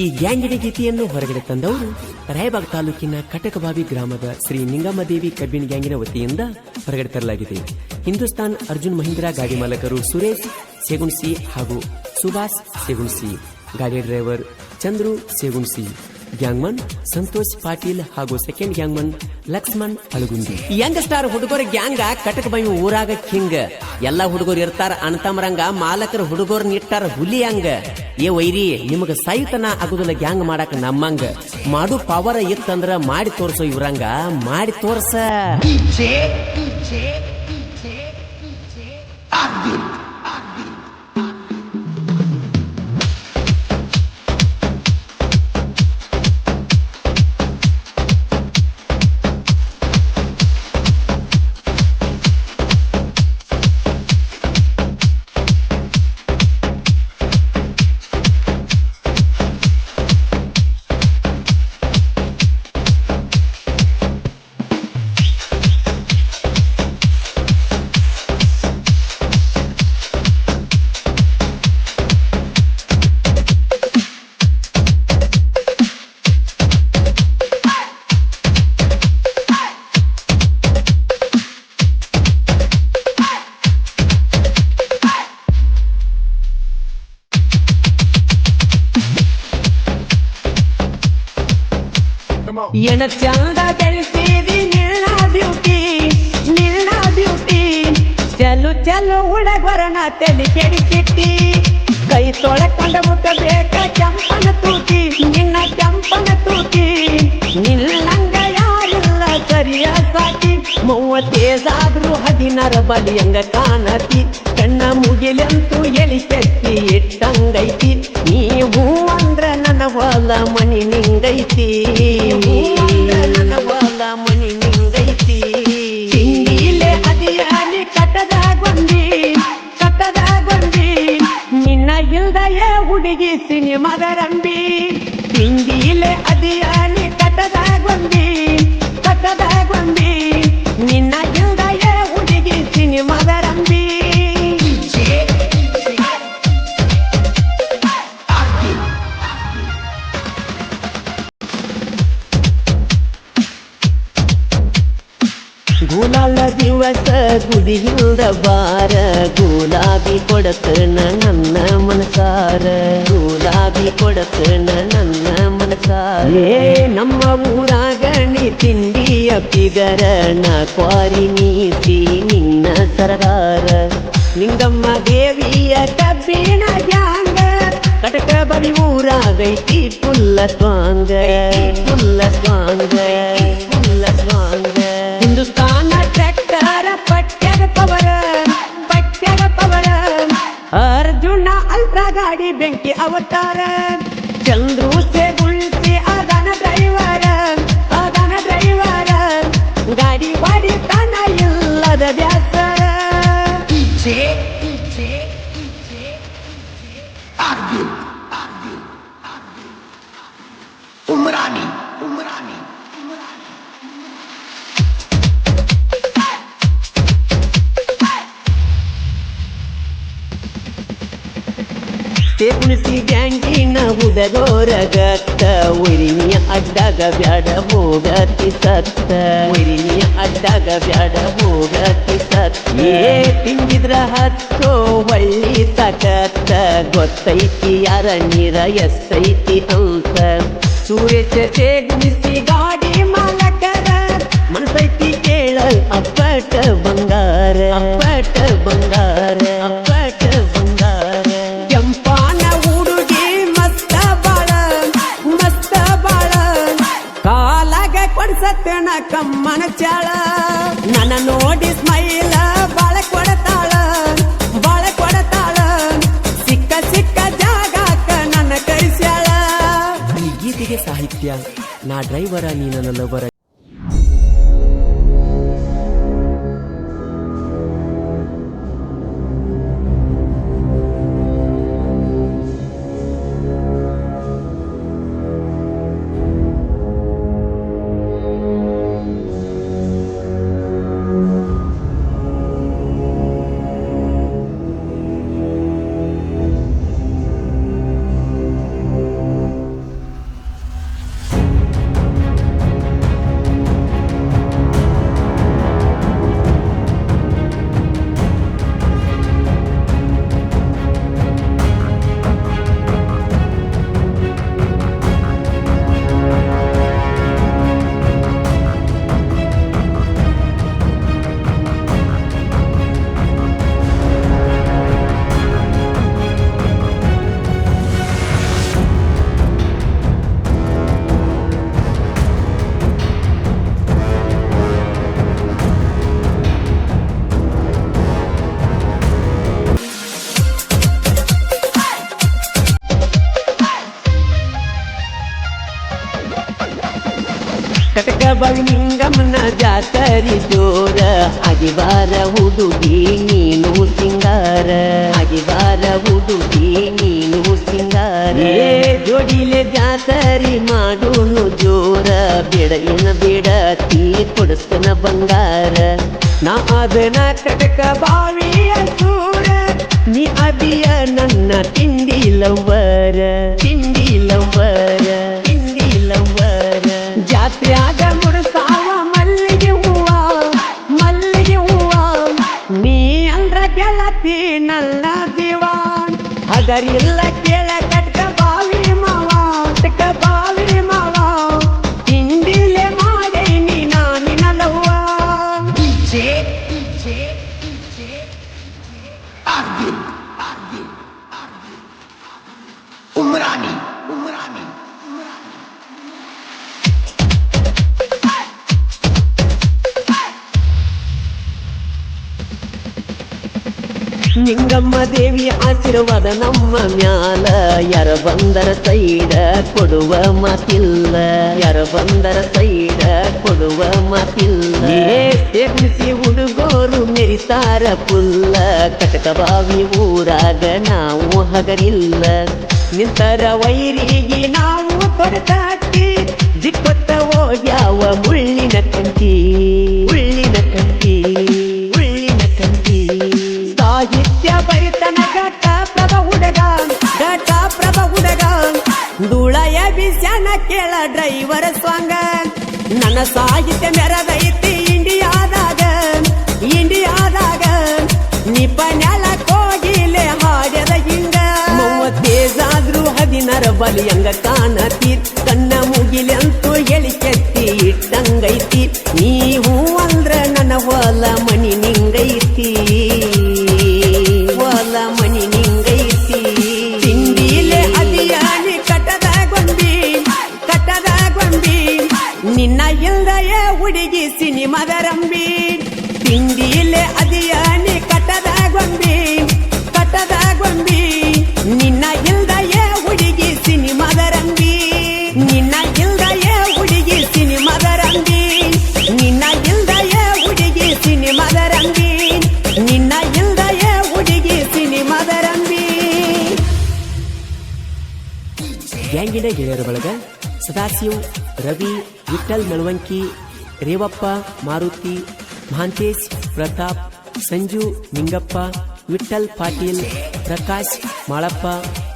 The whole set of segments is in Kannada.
ಈ ಗ್ಯಾಂಗಿನ ಗೀತೆಯನ್ನು ಹೊರಗಡೆ ತಂದವರು ರಾಯಬಾಗ್ ತಾಲೂಕಿನ ಕಟಕಬಾವಿ ಗ್ರಾಮದ ಶ್ರೀ ನಿಂಗಮ್ಮದೇವಿ ಕಬ್ಬಿನ ಗ್ಯಾಂಗಿನ ವತಿಯಿಂದ ಹೊರಗಡೆ ತರಲಾಗಿದೆ. ಹಿಂದೂಸ್ತಾನ್ ಅರ್ಜುನ್ ಮಹೀಂದ್ರಾ ಗಾಡಿ ಮಾಲಕರು ಸುರೇಶ್ ಸೇಗುಣ್ಸಿ ಹಾಗೂ ಸುಭಾಷ್ ಸೇಗುಣ್ಸಿ, ಗಾಡಿ ಡ್ರೈವರ್ ಚಂದ್ರು ಸೇಗುಣ್ಸಿ, ಗ್ಯಾಂಗ್ಮನ್ ಸಂತೋಷ್ ಪಾಟೀಲ್ ಹಾಗೂ second gangman Laxman Alagundi. Young star ಹುಡುಗರ ಗ್ಯಾಂಗ ಕಟಕಬಾವಿ ಊರಾಗ ಕಿಂಗ್. ಎಲ್ಲಾ ಹುಡುಗರು ಇರ್ತಾರ ಅಣತಮರಂಗ, ಮಾಲಕರ ಹುಡುಗರ್ನ ಇಟ್ಟಾರ ಹುಲಿ ಹಂಗ. ಏ ವೈರಿ, ನಿಮಗ ಸಹಿತನ ಆಗುದಿಲ್ಲ ಗ್ಯಾಂಗ್ ಮಾಡಾಕ ನಮ್ಮಂಗ. ಮಾಡು ಪವರ್ ಇತ್ತಂದ್ರ ಮಾಡಿ ತೋರ್ಸೋ ಇವ್ರಂಗ, ಮಾಡಿ ತೋರ್ಸ. ಎನ ಚಂದ ಬೆಳೆಸಿದಿ ನಿನ್ನ ಬ್ಯೂಟಿ, ನಿನ್ನ ಬ್ಯೂಟಿ. ಚಲು ಚಲು ಹುಡುಗರನ ತಲೆ ಕೆಡಿಸಿಟ್ಟಿ. ಕೈ ತೊಳಕೊಂಡ ಮುಟ್ಟಬೇಕ ಕೆಂಪನ ತೂತಿ, ನಿನ್ನ ಕೆಂಪನ ತೂತಿ. ನಿನ್ನಂಗ ಯಾರಿಲ್ಲ ಸರಿಯ ಸಾಕಿ. 30 16 ಬಲಿಯಂಗ ಕಾಣತಿ. ಕಣ್ಣ ಮುಗಿಲಂತೂ ಎಳಿಕೆತ್ತಿ ಇಟ್ಟಂಗೈತಿ. ನೀವು ಅಂದ್ರ ನನ್ನ ಹೊಲ ಮನಿ ನಿಂಗೈತಿ, ನನ್ನ ಹೊಲ ಮನಿ ನಿಂಗೈತಿ. ತಿಂಡಿಲೆ ಅದಿಯಾಲಿ ಕಟ್ಟದ ಗೊಂದಿ, ಕಟ್ಟದ ಗೊಂದಿ. ನಿನ್ನ ಇಲ್ದಯ ಹುಡುಗಿ ಸಿನಿಮಾದ ರಂಬಿ. ತಿಂಡಿಲೆ ಅದಿಯಾಲಿ ಕಟ್ಟದ ಗೊಂದಿ, ಕಟ್ಟದ ಗೊಂದಿ. ನಿನ್ನ ಇಲ್ದಯ ಹುಡುಗಿ ಸಿನಿಮಾದ ರಂಬಿ. ಗುಲಾಲ ದಿವಸ ಗುಡಿಯಿಂದ ಬಾರ, ಗುಲಾಬಿ ಕೊಡತನ ನನ್ನ ಮನಸಾರ, ಗುಲಾಬಿ ಕೊಡತನ ನನ್ನ ಮನಸಾರ. ನಮ್ಮ ಊರಾಗ ನೀ ತಿಂಡಿಯ ಪಿಗರ, ನಾ ಕ್ವಾರಿ ನೀತಿ ನಿನ್ನ ಸರದಾರ. ನಿಂಗಮ್ಮ ದೇವಿಯ ಕಬ್ಬಿಣ ಗ್ಯಾಂಗ, ಕಟಕಬಾವಿ ಊರಾಗೈತಿ ಪುಲ್ಲ ಸ್ವಾಂಗ, ಪುಲ್ಲ ಸ್ವಾಂಗ, ಪುಲ್ಲ ಸ್ವಾಂಗ. ಹಿಂದೂಸ್ತಾನ ಟ್ರ್ಯಾಕ್ಟರ್ ಪಟ್ಯಾಗ ಪವರ, ಪಟ್ಯಾಗ ಪವರ. ಅರ್ಜುನ ಅಲ್ಟ್ರಾ ಗಾಡಿ ಬೆಂಕಿ ಅವತಾರ. ಚಂದ್ರು ಸೇಗುಳ್ಸಿ ಅದನ ಡ್ರೈವರ, ಅದನ ಡ್ರೈವರ. ಗಾಡಿ ಬಾಡಿ ತಾನ ಇಲ್ಲದ ಬ್ಯಾಸರ. ಉಮ್ರಾನಿ ಉಮ್ರಾನಿ ಸೇಗುಣಿಸಿ ಗ್ಯಾಂಗಿನ ಹುಡುಗೋರ ಗತ್ತ. ಉರಿನಿಯ ಅಡ್ಡಾಗ ಬ್ಯಾಡ ಹೋಗತಿ ಸತ್ತ, ಉರಿನಿಯ ಅಡ್ಡಾಗ ಬ್ಯಾಡ ಹೋಗತಿ ಸತ್ತ. ತಿಂಗಿದ್ರ ಹತ್ತೋ ಒಳ್ಳಿ ಸಕತ್ತ. ಗೊತ್ತೈತಿ ಯಾರ ನೀರ ಎಸ್ತೈತಿ ಅಂತ. ಸುರೇಶ ಸೇಗುಣಿಸಿ ಗಾಡಿ ಮಾಲಕರ, ಮನಸೈತಿ ಕೇಳಲ್ ಅಪ್ಪಟ ಬಂಗಾರ, ಅಪ್ಪಟ ಬಂಗಾರ, ಅಪ್ಪಟ ಬಂಗಾರ. ಕೆಂಪಾನ ಹುಡುಗಿ ಮಸ್ತ ಬಾಳ, ಮಸ್ತ ಬಾಳ. ಕಾಲಾಗ ಕೊಡ್ಸತ್ತನ ಕಮ್ಮನ ಚಾಳ. ನನ್ನ ನೋಡಿ ಸ್ಮೈಲ ಬಾಳ ಕೊಡತಾಳ, ಬಾಳ ಕೊಡತಾಳ. ಸಿಕ್ಕ ಸಿಕ್ಕ ಜಾಗಕ್ಕ ನನ್ನ ಕೈಸ್ಯಾಳ. ಈ ಗೀತೆಗೆ ಸಾಹಿತ್ಯ ನಾ ಡ್ರೈವರ ನೀ ನನ್ನ ಲವರ. ಕಟಕ ಬಾವಿ ನಿಂಗಮ್ಮನ ಜಾತರಿ ಜೋರ ಅಗಿವಾರ ಹುಡುಗಿ ನೀನು ಸಿಂಗಾರ ಅಗಿವಾರ ಹುಡುಗಿ ನೀನು ಸಿಂಗಾರ ಜೋಡಿಲೆ ಜಾತರಿ ಮಾಡೋನು ಜೋರ ಬೇಡ ಏನ ಬೇಡ ತೀ ಕೊಡಿಸ್ತನ ಬಂಗಾರ ನಾ ಅದನ ಕಟಕ ಬಾವಿಯ ಸೂರ ನೀ ಅದಿಯ ನನ್ನ ತಿಂಡಿ ಲವ್ವರ ತಿಂಡಿ ಲವ್ವರ ತಿಂಡಿ ಲವ್ವರ ಜಾತ್ರ್ಯಾಗ ಮುಡ್ಸಾವ ಮಲ್ಲಿಗೆ ಹೂವ ನೀ ಅಂದ್ರ ಗೆಳತಿ ನನ್ನ ದಿವಾನ್ ಅದರಿಲ್ಲ ಕೇಳ ಕಟ್ಕ ಬಾವಿ ಮಾವ ಕಟ್ಕ ಬಾವಿ ಮಾವ ತಿಂಡಿಲೆ ಮಾಡಿ ನೀ ನಾನಿನ ಲವ್ವ उमरानी उमरानी ನಿಂಗಮ್ಮ ದೇವಿ ಆಶೀರ್ವಾದ ನಮ್ಮ ಮ್ಯಾಲ ಯಾರ ಬಂದರ ಸೈಡ ಕೊಡುವ ಮಾತಿಲ್ಲ ಯಾರ ಬಂದರ ಸೈಡ ಕೊಡುವ ಮಾತಿಲ್ಲ ಸೇರಿಸಿ ಹುಡುಗೋರು ಮೆರಿತಾರ ಪುಲ್ಲ ಕಟಕ ಬಾವಿ ಊರಾಗ ನಾವು ಹಗರಿಲ್ಲ ನಿಂತರ ವೈರಿಗೆ ನಾವು ಕೊಡತಾಟಿ ದಿಕ್ಕೊತ್ತ ಹೋಗ್ಯಾವ ಮುಳ್ಳಿನ ಕಂಟಿ ಮುಳ್ಳಿನ ಕಂಟಿ ಮುಳ್ಳಿನ ಕಂಟಿ ಸಾಹಿತ್ಯ ಬರಿತನ ಘಟ ಪ್ರಭ ಹುಡುಗ ಧೂಳಯ ಬಿಸ್ಯಾನ ಕೇಳ ಡ್ರೈವರ್ ಸ್ವಾಂಗ ನನ್ನ ಸಾಹಿತ್ಯ ಮೆರದೈತಿ ಇಂಡಿಯಾದಾಗ ನಿಪನ್ಯಾಲ ಕೋಗಿಲೆ ಹಾಡ್ಯದ ಹಿಂಗ ತೇಜಾದ್ರು 16 ಬಲಿಯಂಗ ಕಾಣತಿ ಕಣ್ಣ ಮುಗಿಲೆಂತೂ ಹೇಳಿ ಕೆತ್ತಿ ಇಟ್ಟಂಗೈತಿ ನೀವು ಅಂದ್ರ ನನ್ನ ಹೊಲ ಮನಿ ನಿಂಗೈತಿ ಹೊಲ ಮನಿ ನಿಂಗೈತಿ ತಿಂಡಿಲೆ ಅದಿಯಾನಿ ಕಟ್ಟದ ಗೊಂಬಿ ನಿನ್ನ ಇಲ್ದಯ ಹುಡುಗಿ ಸಿನಿಮಾದ ರಂಬಿ ತಿಂಡಿಲೆ ಅದಿಯಾನಿ ಕಟ್ಟದ ಗೊಂಬಿ ನಿನ್ನ ಇಲ್ದಯ ಹುಡುಗಿ ಸಿನಿಮಾದ ರಂಬಿ ನಿನ್ನ ಇಲ್ದಯ ಹುಡುಗಿ ಸಿನಿಮಾದ ರಂಬಿ ನಿನ್ನ ಇಲ್ದಯ ಹುಡುಗಿ ಸಿನಿಮಾದ ರಂಬಿ ನಿನ್ನ ಇಲ್ದಯ ಹುಡುಗಿ ಸಿನಿಮಾದ ರಂಬಿ ಗ್ಯಾಂಗಿನ ಗೆಳೆಯರ ಬಳಗ ಸದಾಶಿವ್ ರವಿ ವಿಠಲ್ ಮಳವಂಕಿ ರೇವಪ್ಪ ಮಾರುತಿ ಮಹಾಂತೇಶ್ ಪ್ರತಾಪ್ ಸಂಜು ನಿಂಗಪ್ಪ ವಿಠಲ್ ಪಾಟೀಲ್ ಪ್ರಕಾಶ್ ಮಾಳಪ್ಪ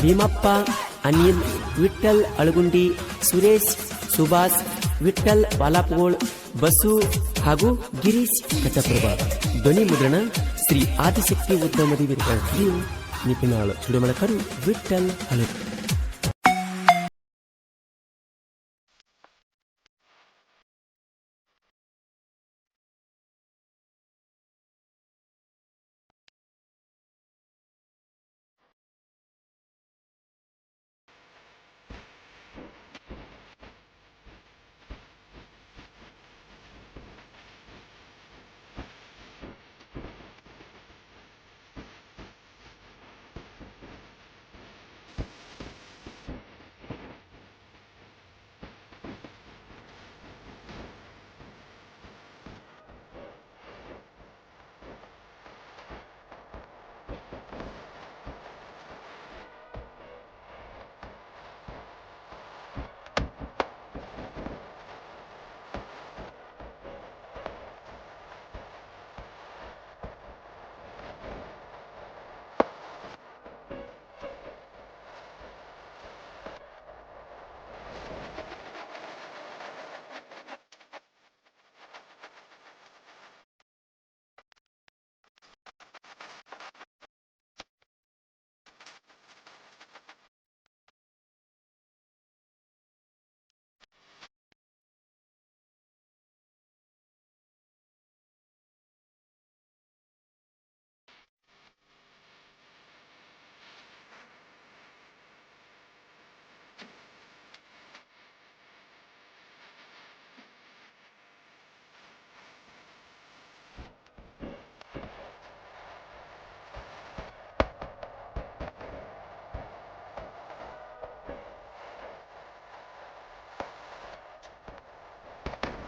ಭೀಮಪ್ಪ ಅನಿಲ್ ವಿಠಲ್ ಅಳಗುಂಡಿ ಸುರೇಶ್ ಸುಭಾಷ್ ವಿಠಲ್ ಬಾಲಾಪಗೋಳ್ ಬಸು ಹಾಗೂ ಗಿರೀಶ್ ಕಟ್ಟಪ್ರಭಾ ಧ್ವನಿ ಮುದ್ರಣ ಶ್ರೀ ಆದಿಶಕ್ತಿ ಉದ್ಯಮದಿ ನಿಪಿನಾಳು ಚುಡುಮಳಕರು ವಿಠಲ್ ಹಳುತ್.